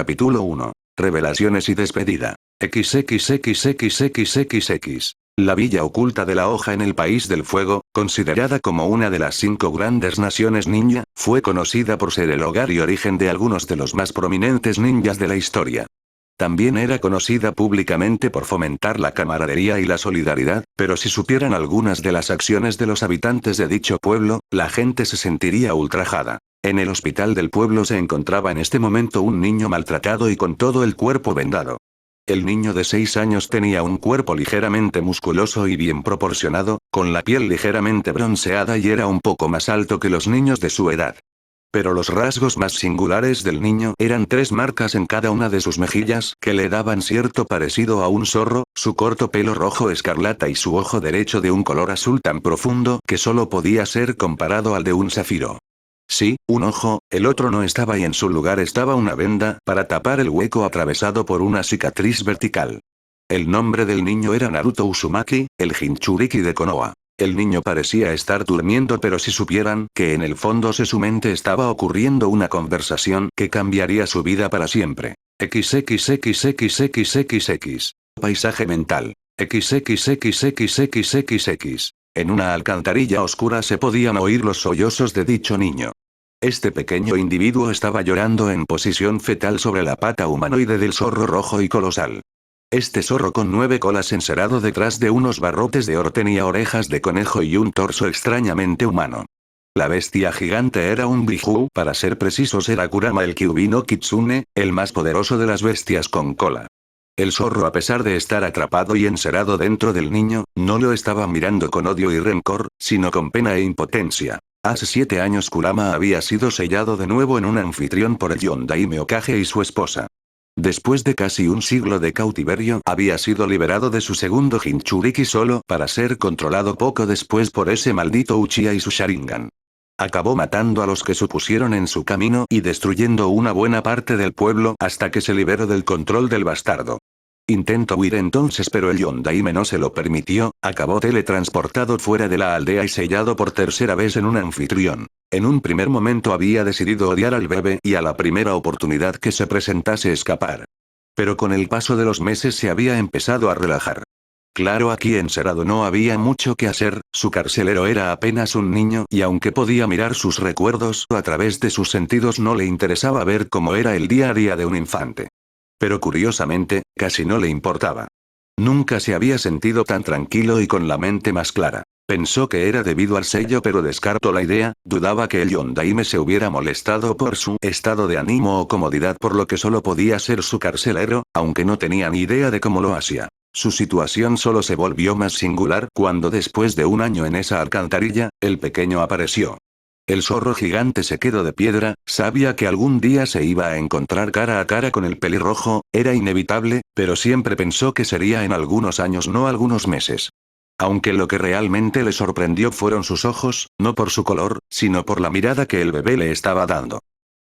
Capítulo 1. Revelaciones y despedida. XXXXXX. La villa oculta de la hoja en el País del Fuego, considerada como una de las 5 grandes naciones ninja, fue conocida por ser el hogar y origen de algunos de los más prominentes ninjas de la historia. También era conocida públicamente por fomentar la camaradería y la solidaridad, pero si supieran algunas de las acciones de los habitantes de dicho pueblo, la gente se sentiría ultrajada. En el hospital del pueblo se encontraba en este momento un niño maltratado y con todo el cuerpo vendado. El niño de 6 años tenía un cuerpo ligeramente musculoso y bien proporcionado, con la piel ligeramente bronceada y era un poco más alto que los niños de su edad. Pero los rasgos más singulares del niño eran 3 marcas en cada una de sus mejillas que le daban cierto parecido a un zorro, su corto pelo rojo escarlata y su ojo derecho de un color azul tan profundo que solo podía ser comparado al de un zafiro. Sí, un ojo, el otro no estaba y en su lugar estaba una venda para tapar el hueco atravesado por una cicatriz vertical. El nombre del niño era Naruto Uzumaki, el Jinchuriki de Konoha. El niño parecía estar durmiendo, pero si supieran que en el fondo de su mente estaba ocurriendo una conversación que cambiaría su vida para siempre. XXXXXX. Paisaje mental. XXXXXX. En una alcantarilla oscura se podían oír los sollozos de dicho niño. Este pequeño individuo estaba llorando en posición fetal sobre la pata humanoide del zorro rojo y colosal. Este zorro con 9 colas encerrado detrás de unos barrotes de oro tenía orejas de conejo y un torso extrañamente humano. La bestia gigante era un Biju, para ser precisos era Kurama el Kyuubi no Kitsune, el más poderoso de las bestias con cola. El zorro, a pesar de estar atrapado y encerrado dentro del niño, no lo estaba mirando con odio y rencor, sino con pena e impotencia. Hace 7 años Kurama había sido sellado de nuevo en un anfitrión por el Yondaime Hokage y su esposa. Después de casi un siglo de cautiverio, había sido liberado de su segundo Jinchuriki solo para ser controlado poco después por ese maldito Uchiha y su Sharingan. Acabó matando a los que supusieron en su camino y destruyendo una buena parte del pueblo hasta que se liberó del control del bastardo. Intentó huir entonces, pero el Yondaime no se lo permitió, acabó teletransportado fuera de la aldea y sellado por tercera vez en un anfitrión. En un primer momento había decidido odiar al bebé y a la primera oportunidad que se presentase escapar. Pero con el paso de los meses se había empezado a relajar. Claro, aquí encerrado no había mucho que hacer, su carcelero era apenas un niño y aunque podía mirar sus recuerdos a través de sus sentidos no le interesaba ver cómo era el día a día de un infante. Pero curiosamente, casi no le importaba. Nunca se había sentido tan tranquilo y con la mente más clara. Pensó que era debido al sello, pero descartó la idea, dudaba que el Yondaime se hubiera molestado por su estado de ánimo o comodidad, por lo que solo podía ser su carcelero, aunque no tenía ni idea de cómo lo hacía. Su situación solo se volvió más singular cuando después de un año en esa alcantarilla, el pequeño apareció. El zorro gigante se quedó de piedra, sabía que algún día se iba a encontrar cara a cara con el pelirrojo, era inevitable, pero siempre pensó que sería en algunos años, no algunos meses. Aunque lo que realmente le sorprendió fueron sus ojos, no por su color, sino por la mirada que el bebé le estaba dando.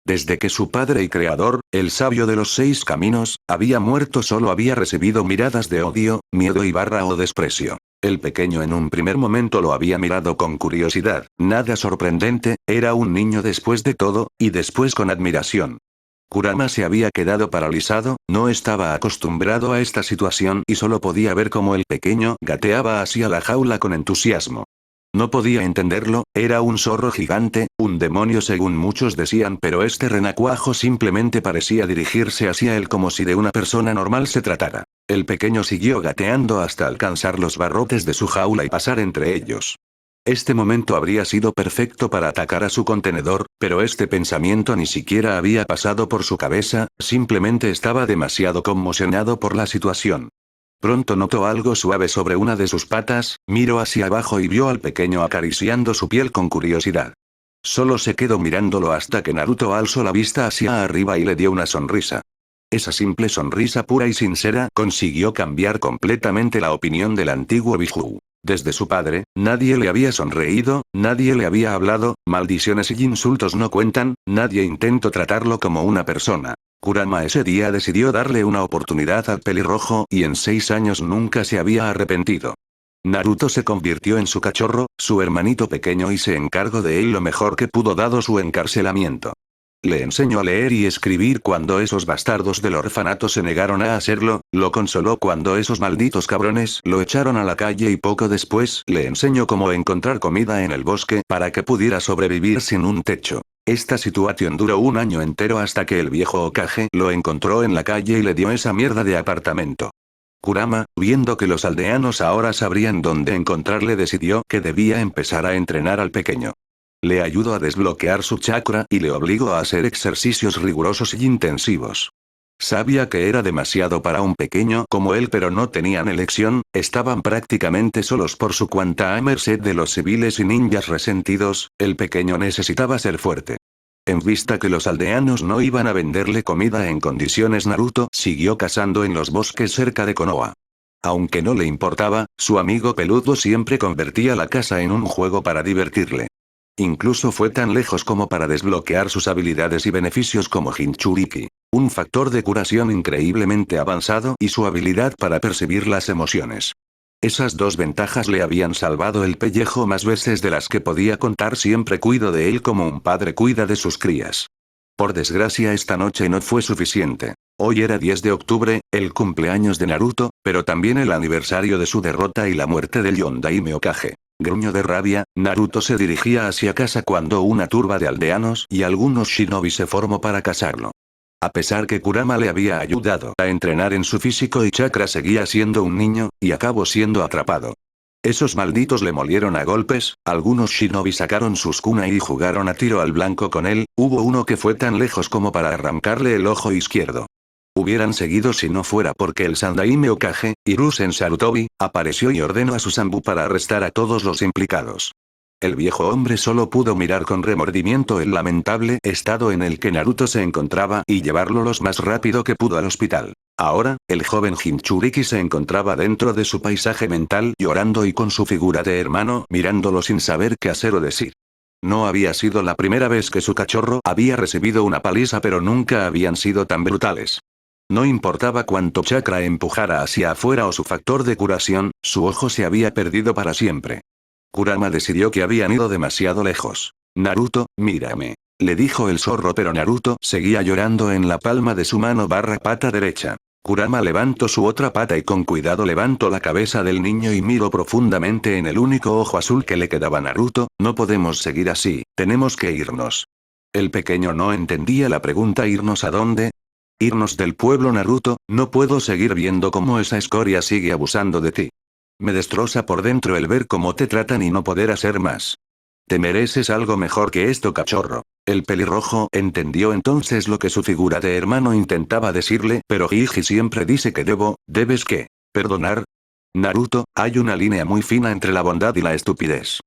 Desde que su padre y creador, el sabio de los 6 caminos, había muerto, solo había recibido miradas de odio, miedo y o desprecio. El pequeño en un primer momento lo había mirado con curiosidad, nada sorprendente, era un niño después de todo, y después con admiración. Kurama se había quedado paralizado, no estaba acostumbrado a esta situación y solo podía ver cómo el pequeño gateaba hacia la jaula con entusiasmo. No podía entenderlo, era un zorro gigante, un demonio según muchos decían, pero este renacuajo simplemente parecía dirigirse hacia él como si de una persona normal se tratara. El pequeño siguió gateando hasta alcanzar los barrotes de su jaula y pasar entre ellos. Este momento habría sido perfecto para atacar a su contenedor, pero este pensamiento ni siquiera había pasado por su cabeza, simplemente estaba demasiado conmocionado por la situación. Pronto notó algo suave sobre una de sus patas, miró hacia abajo y vio al pequeño acariciando su piel con curiosidad. Solo se quedó mirándolo hasta que Naruto alzó la vista hacia arriba y le dio una sonrisa. Esa simple sonrisa pura y sincera consiguió cambiar completamente la opinión del antiguo Biju. Desde su padre, nadie le había sonreído, nadie le había hablado, maldiciones y insultos no cuentan, nadie intentó tratarlo como una persona. Kurama ese día decidió darle una oportunidad al pelirrojo y en 6 años nunca se había arrepentido. Naruto se convirtió en su cachorro, su hermanito pequeño, y se encargó de él lo mejor que pudo dado su encarcelamiento. Le enseñó a leer y escribir cuando esos bastardos del orfanato se negaron a hacerlo, lo consoló cuando esos malditos cabrones lo echaron a la calle y poco después le enseñó cómo encontrar comida en el bosque para que pudiera sobrevivir sin un techo. Esta situación duró un año entero hasta que el viejo Hokage lo encontró en la calle y le dio esa mierda de apartamento. Kurama, viendo que los aldeanos ahora sabrían dónde encontrarle, decidió que debía empezar a entrenar al pequeño. Le ayudó a desbloquear su chakra y le obligó a hacer ejercicios rigurosos y intensivos. Sabía que era demasiado para un pequeño como él, pero no tenían elección, estaban prácticamente solos por su cuenta a merced de los civiles y ninjas resentidos, el pequeño necesitaba ser fuerte. En vista que los aldeanos no iban a venderle comida en condiciones, Naruto siguió cazando en los bosques cerca de Konoha. Aunque no le importaba, su amigo peludo siempre convertía la caza en un juego para divertirle. Incluso fue tan lejos como para desbloquear sus habilidades y beneficios como Jinchuriki, un factor de curación increíblemente avanzado, y su habilidad para percibir las emociones. Esas dos ventajas le habían salvado el pellejo más veces de las que podía contar. Siempre cuido de él como un padre cuida de sus crías. Por desgracia, esta noche no fue suficiente. Hoy era 10 de octubre, el cumpleaños de Naruto, pero también el aniversario de su derrota y la muerte del Yondaime Hokage. Gruño de rabia, Naruto se dirigía hacia casa cuando una turba de aldeanos y algunos shinobi se formó para cazarlo. A pesar que Kurama le había ayudado a entrenar en su físico y chakra, seguía siendo un niño, y acabó siendo atrapado. Esos malditos le molieron a golpes, algunos shinobi sacaron sus kunai y jugaron a tiro al blanco con él, hubo uno que fue tan lejos como para arrancarle el ojo izquierdo. Hubieran seguido si no fuera porque el Sandaime Hokage, Hiruzen Sarutobi, apareció y ordenó a su Sanbu para arrestar a todos los implicados. El viejo hombre solo pudo mirar con remordimiento el lamentable estado en el que Naruto se encontraba y llevarlo lo más rápido que pudo al hospital. Ahora, el joven Jinchuriki se encontraba dentro de su paisaje mental llorando y con su figura de hermano mirándolo sin saber qué hacer o decir. No había sido la primera vez que su cachorro había recibido una paliza, pero nunca habían sido tan brutales. No importaba cuánto chakra empujara hacia afuera o su factor de curación, su ojo se había perdido para siempre. Kurama decidió que habían ido demasiado lejos. Naruto, mírame, le dijo el zorro, pero Naruto seguía llorando en la palma de su mano / pata derecha. Kurama levantó su otra pata y con cuidado levantó la cabeza del niño y miró profundamente en el único ojo azul que le quedaba. Naruto, no podemos seguir así, tenemos que irnos. El pequeño no entendía la pregunta. ¿Irnos a dónde? Irnos del pueblo. Naruto, no puedo seguir viendo cómo esa escoria sigue abusando de ti. Me destroza por dentro el ver cómo te tratan y no poder hacer más. Te mereces algo mejor que esto, cachorro. El pelirrojo entendió entonces lo que su figura de hermano intentaba decirle, pero Jiji siempre dice que ¿debes qué? ¿Perdonar? Naruto, hay una línea muy fina entre la bondad y la estupidez.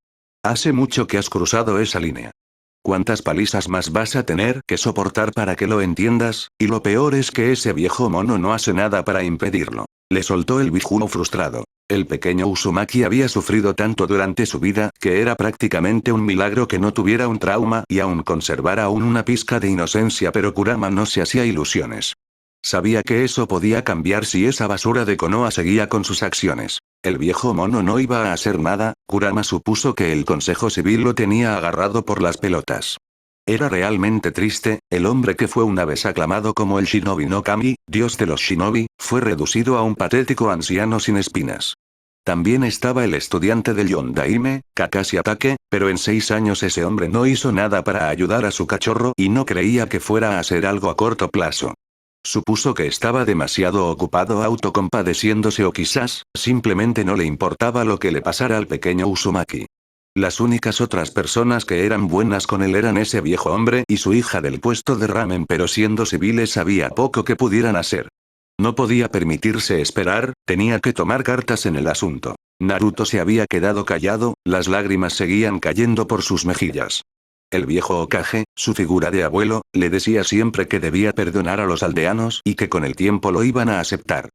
Hace mucho que has cruzado esa línea. ¿Cuántas palizas más vas a tener que soportar para que lo entiendas? Y lo peor es que ese viejo mono no hace nada para impedirlo. Le soltó el Biju frustrado. El pequeño Uzumaki había sufrido tanto durante su vida, que era prácticamente un milagro que no tuviera un trauma y aún conservara una pizca de inocencia, pero Kurama no se hacía ilusiones. Sabía que eso podía cambiar si esa basura de Konoha seguía con sus acciones. El viejo mono no iba a hacer nada. Kurama supuso que el Consejo Civil lo tenía agarrado por las pelotas. Era realmente triste, el hombre que fue una vez aclamado como el Shinobi no Kami, dios de los shinobi, fue reducido a un patético anciano sin espinas. También estaba el estudiante del Yondaime, Kakashi Atake, pero en 6 años ese hombre no hizo nada para ayudar a su cachorro y no creía que fuera a hacer algo a corto plazo. Supuso que estaba demasiado ocupado autocompadeciéndose o quizás, simplemente no le importaba lo que le pasara al pequeño Uzumaki. Las únicas otras personas que eran buenas con él eran ese viejo hombre y su hija del puesto de ramen, pero siendo civiles había poco que pudieran hacer. No podía permitirse esperar, tenía que tomar cartas en el asunto. Naruto se había quedado callado, las lágrimas seguían cayendo por sus mejillas. El viejo Hokage, su figura de abuelo, le decía siempre que debía perdonar a los aldeanos y que con el tiempo lo iban a aceptar.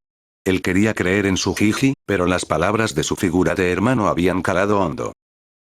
Él quería creer en su Jiji, pero las palabras de su figura de hermano habían calado hondo.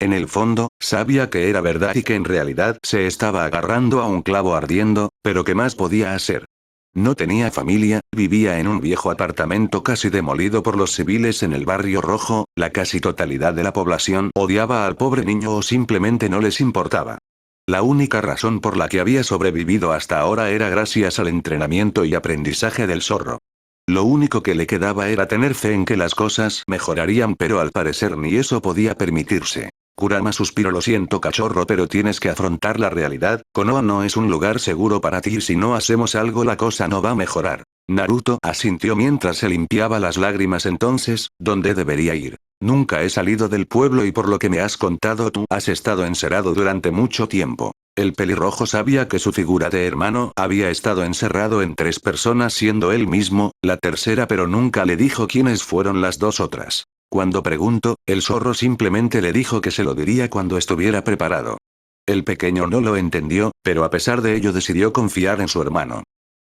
En el fondo, sabía que era verdad y que en realidad se estaba agarrando a un clavo ardiendo, pero ¿qué más podía hacer? No tenía familia, vivía en un viejo apartamento casi demolido por los civiles en el barrio rojo, la casi totalidad de la población odiaba al pobre niño o simplemente no les importaba. La única razón por la que había sobrevivido hasta ahora era gracias al entrenamiento y aprendizaje del zorro. Lo único que le quedaba era tener fe en que las cosas mejorarían, pero al parecer ni eso podía permitirse. Kurama suspiró: lo siento cachorro, pero tienes que afrontar la realidad, Konoha no es un lugar seguro para ti y si no hacemos algo la cosa no va a mejorar. Naruto asintió mientras se limpiaba las lágrimas. Entonces, ¿dónde debería ir? Nunca he salido del pueblo y por lo que me has contado tú has estado encerrado durante mucho tiempo. El pelirrojo sabía que su figura de hermano había estado encerrado en 3 personas siendo él mismo, la tercera, pero nunca le dijo quiénes fueron las 2 otras. Cuando preguntó, el zorro simplemente le dijo que se lo diría cuando estuviera preparado. El pequeño no lo entendió, pero a pesar de ello decidió confiar en su hermano.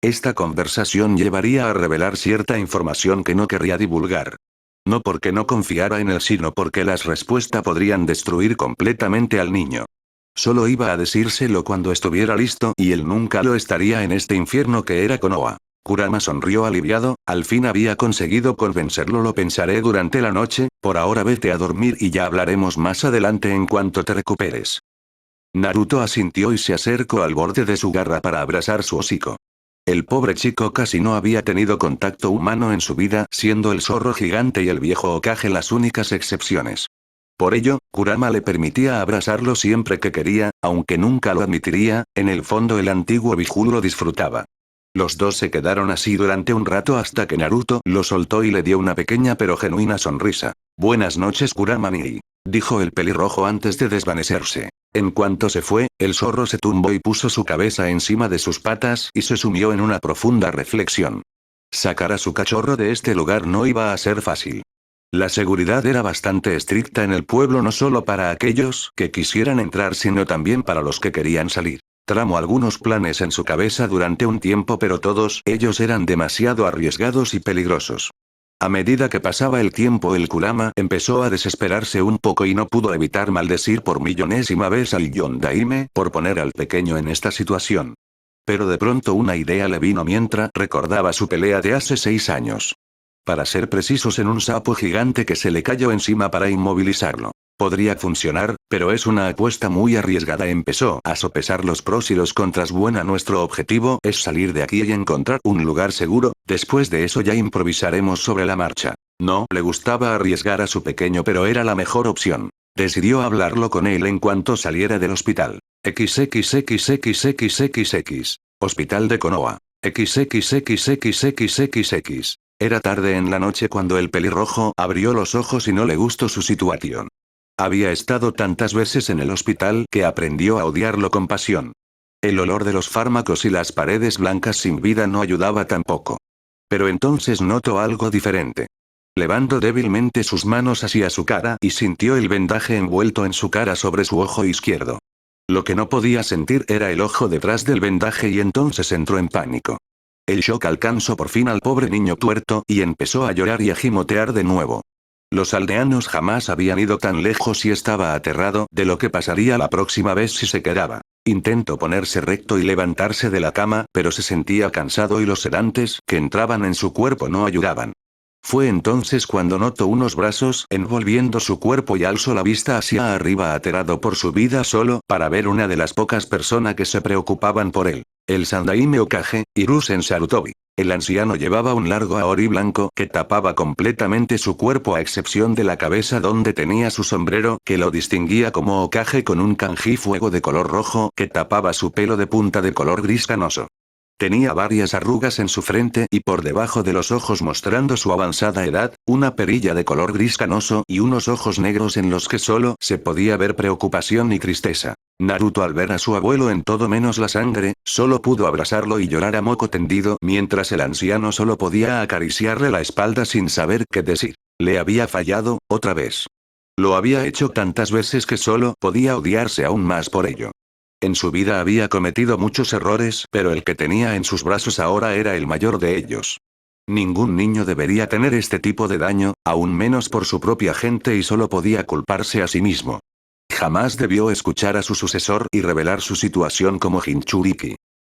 Esta conversación llevaría a revelar cierta información que no querría divulgar. No porque no confiara en él, sino porque las respuestas podrían destruir completamente al niño. Solo iba a decírselo cuando estuviera listo y él nunca lo estaría en este infierno que era Konoha. Kurama sonrió aliviado, al fin había conseguido convencerlo. Lo pensaré durante la noche, por ahora vete a dormir y ya hablaremos más adelante en cuanto te recuperes. Naruto asintió y se acercó al borde de su garra para abrazar su hocico. El pobre chico casi no había tenido contacto humano en su vida, siendo el zorro gigante y el viejo Hokage las únicas excepciones. Por ello, Kurama le permitía abrazarlo siempre que quería, aunque nunca lo admitiría, en el fondo el antiguo Biju lo disfrutaba. Los dos se quedaron así durante un rato hasta que Naruto lo soltó y le dio una pequeña pero genuina sonrisa. Buenas noches Kurama-ni, dijo el pelirrojo antes de desvanecerse. En cuanto se fue, el zorro se tumbó y puso su cabeza encima de sus patas y se sumió en una profunda reflexión. Sacar a su cachorro de este lugar no iba a ser fácil. La seguridad era bastante estricta en el pueblo, no solo para aquellos que quisieran entrar sino también para los que querían salir. Tramó algunos planes en su cabeza durante un tiempo, pero todos ellos eran demasiado arriesgados y peligrosos. A medida que pasaba el tiempo, el Kurama empezó a desesperarse un poco y no pudo evitar maldecir por millonésima vez al Yondaime por poner al pequeño en esta situación. Pero de pronto una idea le vino mientras recordaba su pelea de hace 6 años. Para ser precisos, en un sapo gigante que se le cayó encima para inmovilizarlo. Podría funcionar, pero es una apuesta muy arriesgada. Empezó a sopesar los pros y los contras. Bueno, nuestro objetivo es salir de aquí y encontrar un lugar seguro, después de eso ya improvisaremos sobre la marcha. No le gustaba arriesgar a su pequeño, pero era la mejor opción. Decidió hablarlo con él en cuanto saliera del hospital. XXXXXXX. Hospital de Konoha. XXXXXXX. Era tarde en la noche cuando el pelirrojo abrió los ojos y no le gustó su situación. Había estado tantas veces en el hospital que aprendió a odiarlo con pasión. El olor de los fármacos y las paredes blancas sin vida no ayudaba tampoco. Pero entonces notó algo diferente. Levantó débilmente sus manos hacia su cara y sintió el vendaje envuelto en su cara sobre su ojo izquierdo. Lo que no podía sentir era el ojo detrás del vendaje y entonces entró en pánico. El shock alcanzó por fin al pobre niño tuerto y empezó a llorar y a gimotear de nuevo. Los aldeanos jamás habían ido tan lejos y estaba aterrado de lo que pasaría la próxima vez si se quedaba. Intentó ponerse recto y levantarse de la cama, pero se sentía cansado y los sedantes que entraban en su cuerpo no ayudaban. Fue entonces cuando notó unos brazos envolviendo su cuerpo y alzó la vista hacia arriba aterrado por su vida solo para ver una de las pocas personas que se preocupaban por él. El Sandaime Hokage, Hiruzen Sarutobi. El anciano llevaba un largo aori blanco que tapaba completamente su cuerpo a excepción de la cabeza donde tenía su sombrero que lo distinguía como Hokage, con un kanji fuego de color rojo que tapaba su pelo de punta de color gris canoso. Tenía varias arrugas en su frente y por debajo de los ojos, mostrando su avanzada edad, una perilla de color gris canoso y unos ojos negros en los que solo se podía ver preocupación y tristeza. Naruto, al ver a su abuelo en todo menos la sangre, solo pudo abrazarlo y llorar a moco tendido mientras el anciano solo podía acariciarle la espalda sin saber qué decir. Le había fallado, otra vez. Lo había hecho tantas veces que solo podía odiarse aún más por ello. En su vida había cometido muchos errores, pero el que tenía en sus brazos ahora era el mayor de ellos. Ningún niño debería tener este tipo de daño, aún menos por su propia gente, y solo podía culparse a sí mismo. Jamás debió escuchar a su sucesor y revelar su situación como Jinchuriki.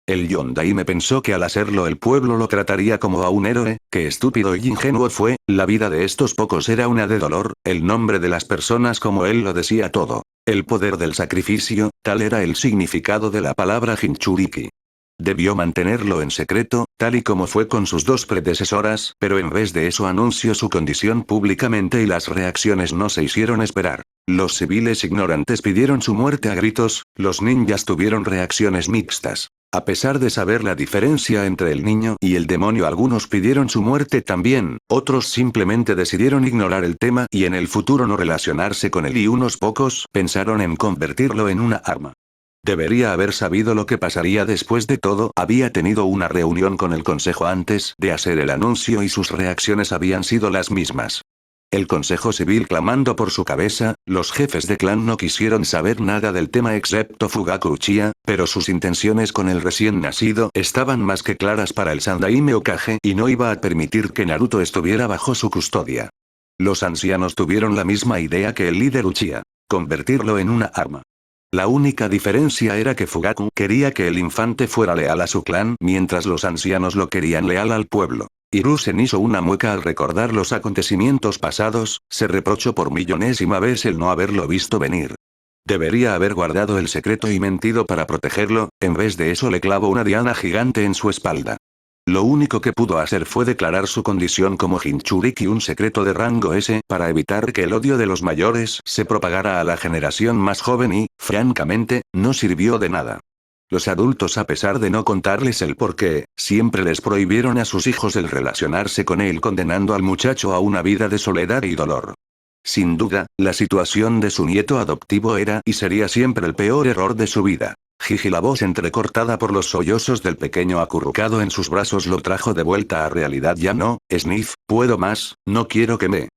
El Yondaime pensó que al hacerlo el pueblo lo trataría como a un héroe. Qué estúpido y ingenuo fue. La vida de estos pocos era una de dolor, el nombre de las personas como él lo decía todo. El poder del sacrificio, tal era el significado de la palabra Jinchuriki. Debió mantenerlo en secreto, tal y como fue con sus dos predecesoras, pero en vez de eso anunció su condición públicamente y las reacciones no se hicieron esperar. Los civiles ignorantes pidieron su muerte a gritos, los ninjas tuvieron reacciones mixtas. A pesar de saber la diferencia entre el niño y el demonio, algunos pidieron su muerte también, otros simplemente decidieron ignorar el tema y en el futuro no relacionarse con él y unos pocos pensaron en convertirlo en una arma. Debería haber sabido lo que pasaría después de todo, había tenido una reunión con el consejo antes de hacer el anuncio y sus reacciones habían sido las mismas. El consejo civil clamando por su cabeza, los jefes de clan no quisieron saber nada del tema excepto Fugaku Uchiha, pero sus intenciones con el recién nacido estaban más que claras para el Sandaime Hokage y no iba a permitir que Naruto estuviera bajo su custodia. Los ancianos tuvieron la misma idea que el líder Uchiha: convertirlo en una arma. La única diferencia era que Fugaku quería que el infante fuera leal a su clan, mientras los ancianos lo querían leal al pueblo. Hiruzen hizo una mueca al recordar los acontecimientos pasados, se reprochó por millonésima vez el no haberlo visto venir. Debería haber guardado el secreto y mentido para protegerlo, en vez de eso le clavó una diana gigante en su espalda. Lo único que pudo hacer fue declarar su condición como Jinchuriki, un secreto de rango S, para evitar que el odio de los mayores se propagara a la generación más joven y, francamente, no sirvió de nada. Los adultos, a pesar de no contarles el porqué, siempre les prohibieron a sus hijos el relacionarse con él, condenando al muchacho a una vida de soledad y dolor. Sin duda, la situación de su nieto adoptivo era y sería siempre el peor error de su vida. Jiji, la voz entrecortada por los sollozos del pequeño acurrucado en sus brazos lo trajo de vuelta a realidad. Ya no, Sniff, puedo más, no quiero que me...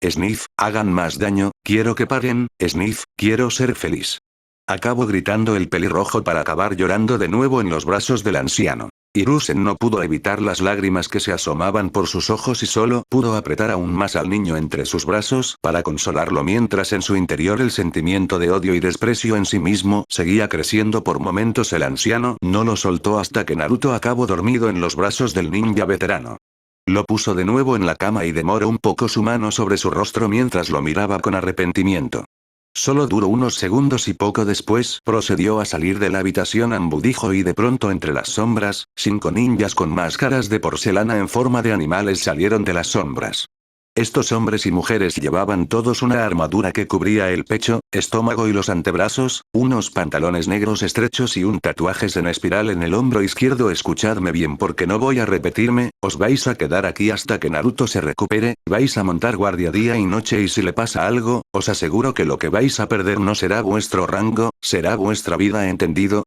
Sniff, hagan más daño, quiero que paren, Sniff, quiero ser feliz. Acabó gritando el pelirrojo para acabar llorando de nuevo en los brazos del anciano. Hiruzen no pudo evitar las lágrimas que se asomaban por sus ojos y solo pudo apretar aún más al niño entre sus brazos para consolarlo, mientras en su interior el sentimiento de odio y desprecio en sí mismo seguía creciendo. Por momentos el anciano no lo soltó hasta que Naruto acabó dormido en los brazos del ninja veterano. Lo puso de nuevo en la cama y demoró un poco su mano sobre su rostro mientras lo miraba con arrepentimiento. Solo duró unos segundos y poco después procedió a salir de la habitación ambudijo y de pronto entre las sombras, 5 ninjas con máscaras de porcelana en forma de animales salieron de las sombras. Estos hombres y mujeres llevaban todos una armadura que cubría el pecho, estómago y los antebrazos, unos pantalones negros estrechos y un tatuaje en espiral en el hombro izquierdo. Escuchadme bien porque no voy a repetirme, os vais a quedar aquí hasta que Naruto se recupere, vais a montar guardia día y noche y si le pasa algo, os aseguro que lo que vais a perder no será vuestro rango, será vuestra vida, ¿entendido?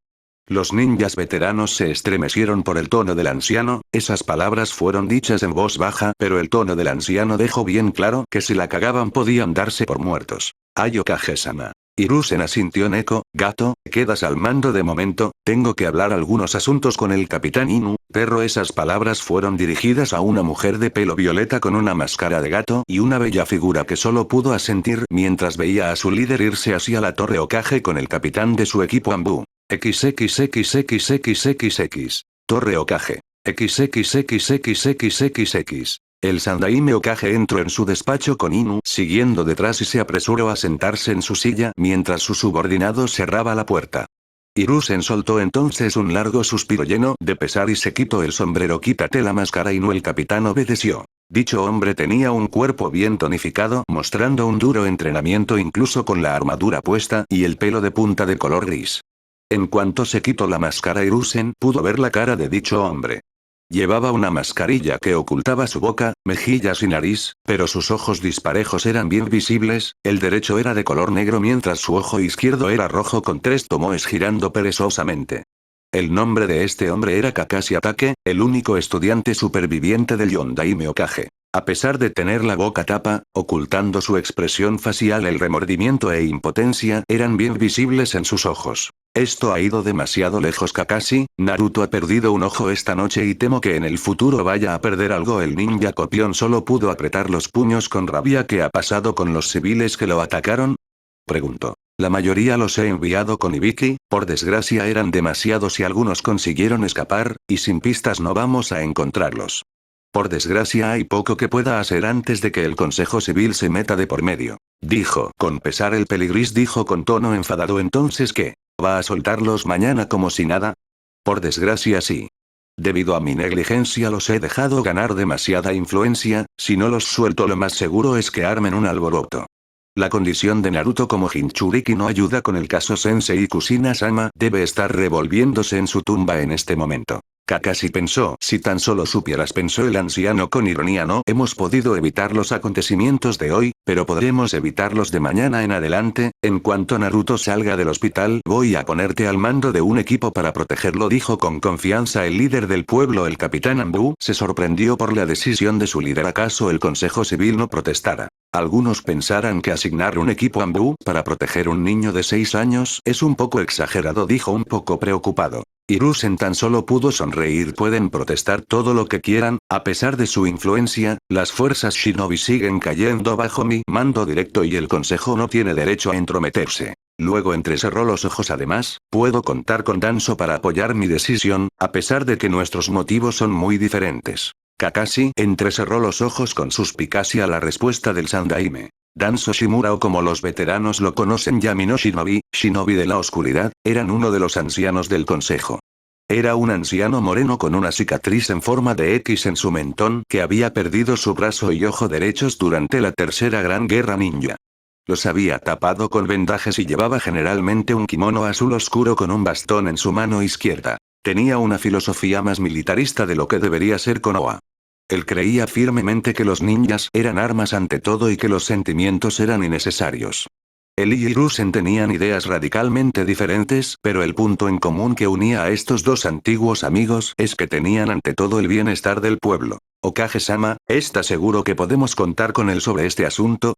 Los ninjas veteranos se estremecieron por el tono del anciano, esas palabras fueron dichas en voz baja, pero el tono del anciano dejó bien claro que si la cagaban podían darse por muertos. Ay, Hokage-sama. Hiruzen asintió. Neko, gato, quedas al mando de momento, tengo que hablar algunos asuntos con el capitán Inu, perro. Esas palabras fueron dirigidas a una mujer de pelo violeta con una máscara de gato y una bella figura que solo pudo asentir mientras veía a su líder irse hacia la torre Hokage con el capitán de su equipo Anbu. XXXXXXX. Torre Hokage. XXXXXXX. El Sandaime Hokage entró en su despacho con Inu siguiendo detrás y se apresuró a sentarse en su silla mientras su subordinado cerraba la puerta. Hiruzen soltó entonces un largo suspiro lleno de pesar y se quitó el sombrero. Quítate la máscara, Inu. El capitán obedeció. Dicho hombre tenía un cuerpo bien tonificado, mostrando un duro entrenamiento incluso con la armadura puesta y el pelo de punta de color gris. En cuanto se quitó la máscara, Hiruzen pudo ver la cara de dicho hombre. Llevaba una mascarilla que ocultaba su boca, mejillas y nariz, pero sus ojos disparejos eran bien visibles. El derecho era de color negro mientras su ojo izquierdo era rojo con 3 tomoes girando perezosamente. El nombre de este hombre era Kakashi Atake, el único estudiante superviviente del Yondaime Hokage. A pesar de tener la boca tapa, ocultando su expresión facial, el remordimiento e impotencia eran bien visibles en sus ojos. Esto ha ido demasiado lejos, Kakashi. Naruto ha perdido un ojo esta noche y temo que en el futuro vaya a perder algo. El ninja copión solo pudo apretar los puños con rabia. ¿Qué ha pasado con los civiles que lo atacaron?, preguntó. La mayoría los he enviado con Ibiki, por desgracia eran demasiados y algunos consiguieron escapar, y sin pistas no vamos a encontrarlos. Por desgracia hay poco que pueda hacer antes de que el Consejo Civil se meta de por medio. Dijo con pesar el peligris, dijo con tono enfadado. ¿Entonces qué? ¿Va a soltarlos mañana como si nada? Por desgracia sí. Debido a mi negligencia los he dejado ganar demasiada influencia, si no los suelto lo más seguro es que armen un alboroto. La condición de Naruto como Jinchuriki no ayuda con el caso Sensei Kushina-sama debe estar revolviéndose en su tumba en este momento. Kakashi pensó, si tan solo supieras, pensó el anciano con ironía. No hemos podido evitar los acontecimientos de hoy, pero podremos evitarlos de mañana en adelante. En cuanto Naruto salga del hospital, voy a ponerte al mando de un equipo para protegerlo, dijo con confianza el líder del pueblo. El capitán Ambu se sorprendió por la decisión de su líder. ¿Acaso el Consejo Civil no protestara? Algunos pensarán que asignar un equipo Ambu para proteger un niño de 6 años es un poco exagerado, dijo un poco preocupado. Hiruzen tan solo pudo sonreír. Pueden protestar todo lo que quieran, a pesar de su influencia, las fuerzas shinobi siguen cayendo bajo mi mando directo y el consejo no tiene derecho a entrometerse. Luego entrecerró los ojos. Además, puedo contar con Danzo para apoyar mi decisión, a pesar de que nuestros motivos son muy diferentes. Kakashi entrecerró los ojos con suspicacia a la respuesta del Sandaime. Danzo Shimura, o como los veteranos lo conocen, Yami no Shinobi, Shinobi de la oscuridad, eran uno de los ancianos del consejo. Era un anciano moreno con una cicatriz en forma de X en su mentón que había perdido su brazo y ojo derechos durante la tercera gran guerra ninja. Los había tapado con vendajes y llevaba generalmente un kimono azul oscuro con un bastón en su mano izquierda. Tenía una filosofía más militarista de lo que debería ser Konoha. Él creía firmemente que los ninjas eran armas ante todo y que los sentimientos eran innecesarios. Él y Hiruzen tenían ideas radicalmente diferentes, pero el punto en común que unía a estos dos antiguos amigos es que tenían ante todo el bienestar del pueblo. Okage-sama, ¿está seguro que podemos contar con él sobre este asunto?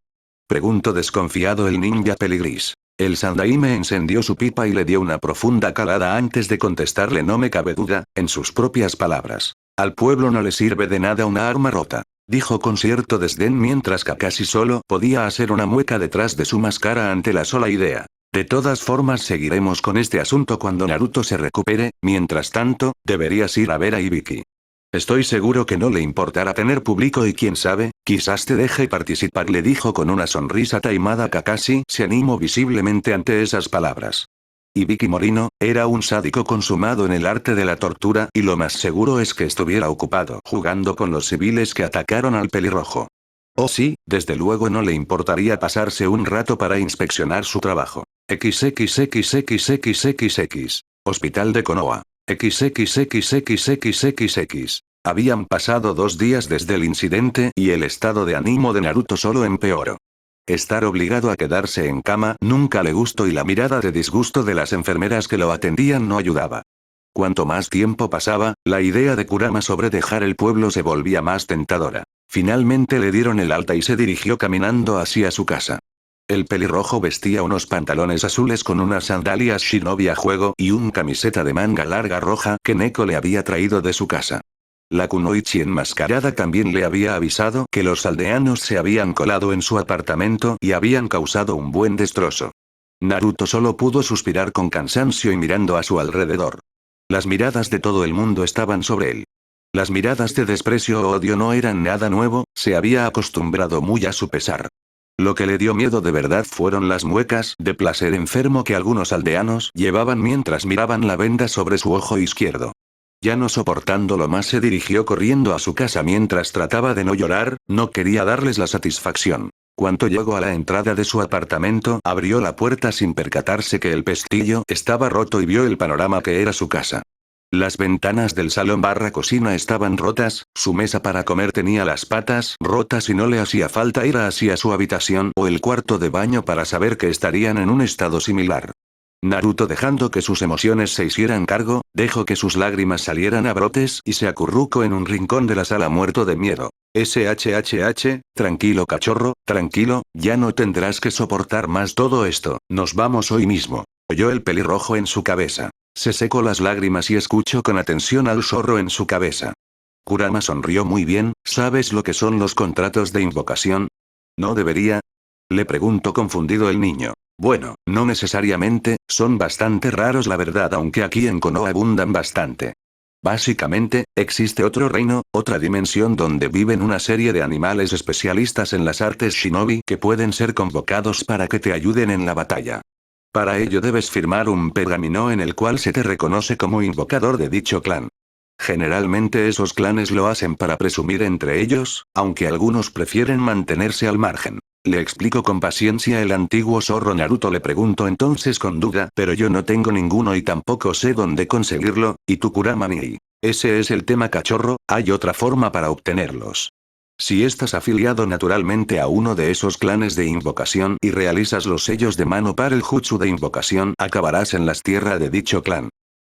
Preguntó desconfiado el ninja peligris. El Sandaime encendió su pipa y le dio una profunda calada antes de contestarle. No me cabe duda, en sus propias palabras. Al pueblo no le sirve de nada una arma rota, dijo con cierto desdén mientras Kakashi solo podía hacer una mueca detrás de su máscara ante la sola idea. De todas formas seguiremos con este asunto cuando Naruto se recupere, mientras tanto, deberías ir a ver a Ibiki. Estoy seguro que no le importará tener público y quién sabe, quizás te deje participar, le dijo con una sonrisa taimada. Kakashi se animó visiblemente ante esas palabras. Ibiki Morino era un sádico consumado en el arte de la tortura y lo más seguro es que estuviera ocupado jugando con los civiles que atacaron al pelirrojo. Oh sí, desde luego no le importaría pasarse un rato para inspeccionar su trabajo. XXXXXXX. Hospital de Konoha. XXXXXXX. Habían pasado 2 días desde el incidente y el estado de ánimo de Naruto solo empeoró. Estar obligado a quedarse en cama nunca le gustó y la mirada de disgusto de las enfermeras que lo atendían no ayudaba. Cuanto más tiempo pasaba, la idea de Kurama sobre dejar el pueblo se volvía más tentadora. Finalmente le dieron el alta y se dirigió caminando hacia su casa. El pelirrojo vestía unos pantalones azules con unas sandalias shinobi a juego y una camiseta de manga larga roja que Neko le había traído de su casa. La kunoichi enmascarada también le había avisado que los aldeanos se habían colado en su apartamento y habían causado un buen destrozo. Naruto solo pudo suspirar con cansancio y mirando a su alrededor. Las miradas de todo el mundo estaban sobre él. Las miradas de desprecio o odio no eran nada nuevo, se había acostumbrado muy a su pesar. Lo que le dio miedo de verdad fueron las muecas de placer enfermo que algunos aldeanos llevaban mientras miraban la venda sobre su ojo izquierdo. Ya no soportándolo más se dirigió corriendo a su casa mientras trataba de no llorar, no quería darles la satisfacción. Cuando llegó a la entrada de su apartamento, abrió la puerta sin percatarse que el pestillo estaba roto y vio el panorama que era su casa. Las ventanas del salón barra cocina estaban rotas, su mesa para comer tenía las patas rotas y no le hacía falta ir hacia su habitación o el cuarto de baño para saber que estarían en un estado similar. Naruto, dejando que sus emociones se hicieran cargo, dejó que sus lágrimas salieran a brotes y se acurrucó en un rincón de la sala muerto de miedo. SHHH, tranquilo cachorro, tranquilo, ya no tendrás que soportar más todo esto, nos vamos hoy mismo. Oyó el pelirrojo en su cabeza. Se secó las lágrimas y escuchó con atención al zorro en su cabeza. Kurama sonrió muy bien. ¿Sabes lo que son los contratos de invocación? ¿No debería? Le preguntó confundido el niño. Bueno, no necesariamente, son bastante raros la verdad, aunque aquí en Konoha abundan bastante. Básicamente, existe otro reino, otra dimensión donde viven una serie de animales especialistas en las artes shinobi que pueden ser convocados para que te ayuden en la batalla. Para ello debes firmar un pergamino en el cual se te reconoce como invocador de dicho clan. Generalmente esos clanes lo hacen para presumir entre ellos, aunque algunos prefieren mantenerse al margen. Le explico con paciencia el antiguo zorro Naruto le pregunto entonces con duda, pero yo no tengo ninguno y tampoco sé dónde conseguirlo, y tu Kurama ni. Ese es el tema cachorro, hay otra forma para obtenerlos. Si estás afiliado naturalmente a uno de esos clanes de invocación y realizas los sellos de mano para el jutsu de invocación, acabarás en las tierras de dicho clan.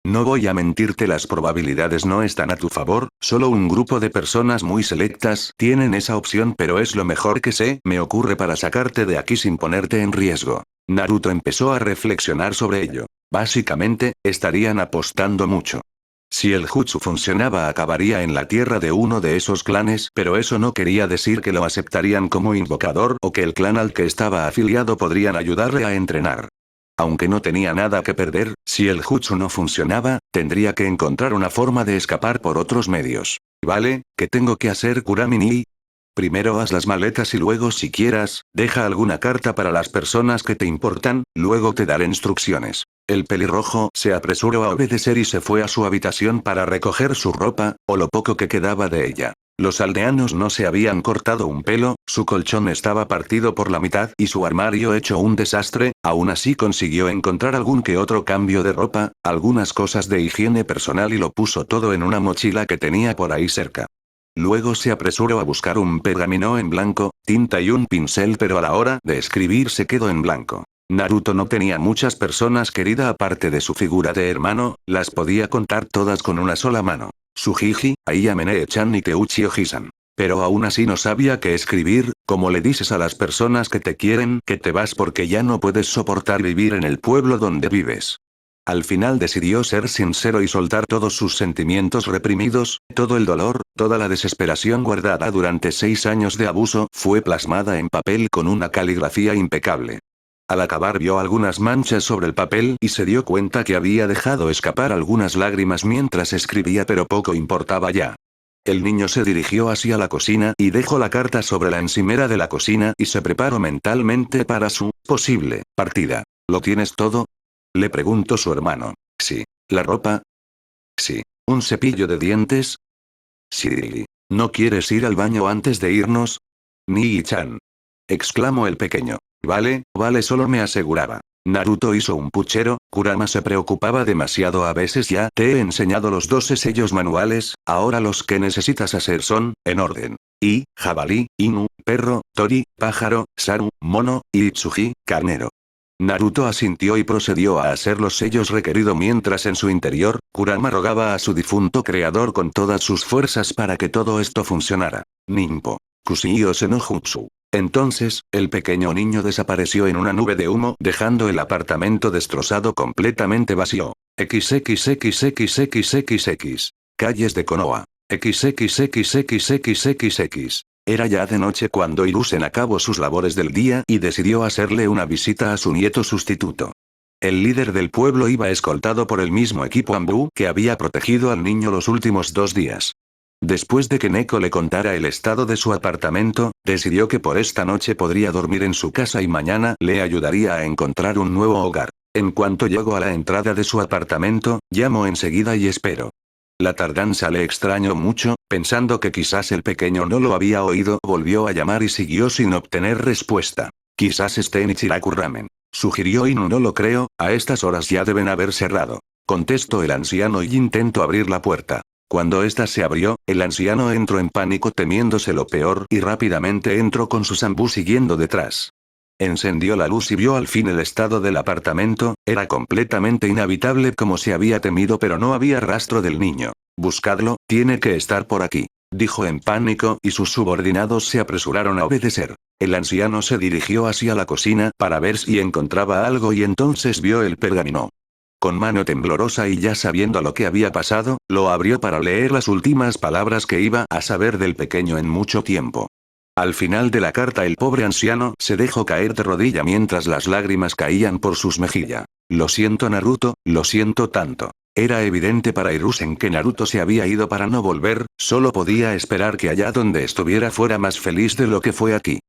No voy a mentirte, las probabilidades no están a tu favor, solo un grupo de personas muy selectas tienen esa opción, pero es lo mejor que me ocurre para sacarte de aquí sin ponerte en riesgo. Naruto empezó a reflexionar sobre ello. Básicamente, estarían apostando mucho. Si el jutsu funcionaba acabaría en la tierra de uno de esos clanes, pero eso no quería decir que lo aceptarían como invocador o que el clan al que estaba afiliado podrían ayudarle a entrenar. Aunque no tenía nada que perder, si el jutsu no funcionaba, tendría que encontrar una forma de escapar por otros medios. ¿Vale? ¿Qué tengo que hacer, Kurami-ni? Primero haz las maletas y luego, si quieras, deja alguna carta para las personas que te importan, luego te daré instrucciones. El pelirrojo se apresuró a obedecer y se fue a su habitación para recoger su ropa, o lo poco que quedaba de ella. Los aldeanos no se habían cortado un pelo, su colchón estaba partido por la mitad y su armario hecho un desastre, aún así consiguió encontrar algún que otro cambio de ropa, algunas cosas de higiene personal y lo puso todo en una mochila que tenía por ahí cerca. Luego se apresuró a buscar un pergamino en blanco, tinta y un pincel, pero a la hora de escribir se quedó en blanco. Naruto no tenía muchas personas queridas aparte de su figura de hermano, las podía contar todas con una sola mano. Tsujiji, Ayamene-chan y Teuchi Oji-san. Pero aún así no sabía qué escribir, como le dices a las personas que te quieren que te vas porque ya no puedes soportar vivir en el pueblo donde vives. Al final decidió ser sincero y soltar todos sus sentimientos reprimidos, todo el dolor, toda la desesperación guardada durante 6 años de abuso, fue plasmada en papel con una caligrafía impecable. Al acabar vio algunas manchas sobre el papel y se dio cuenta que había dejado escapar algunas lágrimas mientras escribía, pero poco importaba ya. El niño se dirigió hacia la cocina y dejó la carta sobre la encimera de la cocina y se preparó mentalmente para su posible partida. ¿Lo tienes todo? Le preguntó su hermano. Sí. ¿La ropa? Sí. ¿Un cepillo de dientes? Sí. ¿No quieres ir al baño antes de irnos? Nii-chan. Exclamó el pequeño. Vale, solo me aseguraba. Naruto hizo un puchero, Kurama se preocupaba demasiado a veces. Ya te he enseñado los 12 sellos manuales, ahora los que necesitas hacer son, en orden. I, jabalí, Inu, perro, Tori, pájaro, Saru, mono, y Itsuji, carnero. Naruto asintió y procedió a hacer los sellos requeridos mientras en su interior, Kurama rogaba a su difunto creador con todas sus fuerzas para que todo esto funcionara. Nimpo. Kushio no Jutsu. Entonces, el pequeño niño desapareció en una nube de humo, dejando el apartamento destrozado completamente vacío. XXXXXXX. Calles de Konoha. XXXXXXX. Era ya de noche cuando Hiruzen acabó sus labores del día y decidió hacerle una visita a su nieto sustituto. El líder del pueblo iba escoltado por el mismo equipo Anbu que había protegido al niño los últimos 2 días. Después de que Neko le contara el estado de su apartamento, decidió que por esta noche podría dormir en su casa y mañana le ayudaría a encontrar un nuevo hogar. En cuanto llegó a la entrada de su apartamento, llamó enseguida y esperó. La tardanza le extrañó mucho, pensando que quizás el pequeño no lo había oído, volvió a llamar y siguió sin obtener respuesta. Quizás esté en Ichiraku Ramen. Sugirió Inu. No lo creo, a estas horas ya deben haber cerrado. Contestó el anciano y intentó abrir la puerta. Cuando ésta se abrió, el anciano entró en pánico temiéndose lo peor y rápidamente entró con su Zanbu siguiendo detrás. Encendió la luz y vio al fin el estado del apartamento, era completamente inhabitable como se había temido, pero no había rastro del niño. Buscadlo, tiene que estar por aquí, dijo en pánico y sus subordinados se apresuraron a obedecer. El anciano se dirigió hacia la cocina para ver si encontraba algo y entonces vio el pergamino. Con mano temblorosa y ya sabiendo lo que había pasado, lo abrió para leer las últimas palabras que iba a saber del pequeño en mucho tiempo. Al final de la carta el pobre anciano se dejó caer de rodilla mientras las lágrimas caían por sus mejillas. Lo siento Naruto, lo siento tanto. Era evidente para Hiruzen que Naruto se había ido para no volver, solo podía esperar que allá donde estuviera fuera más feliz de lo que fue aquí.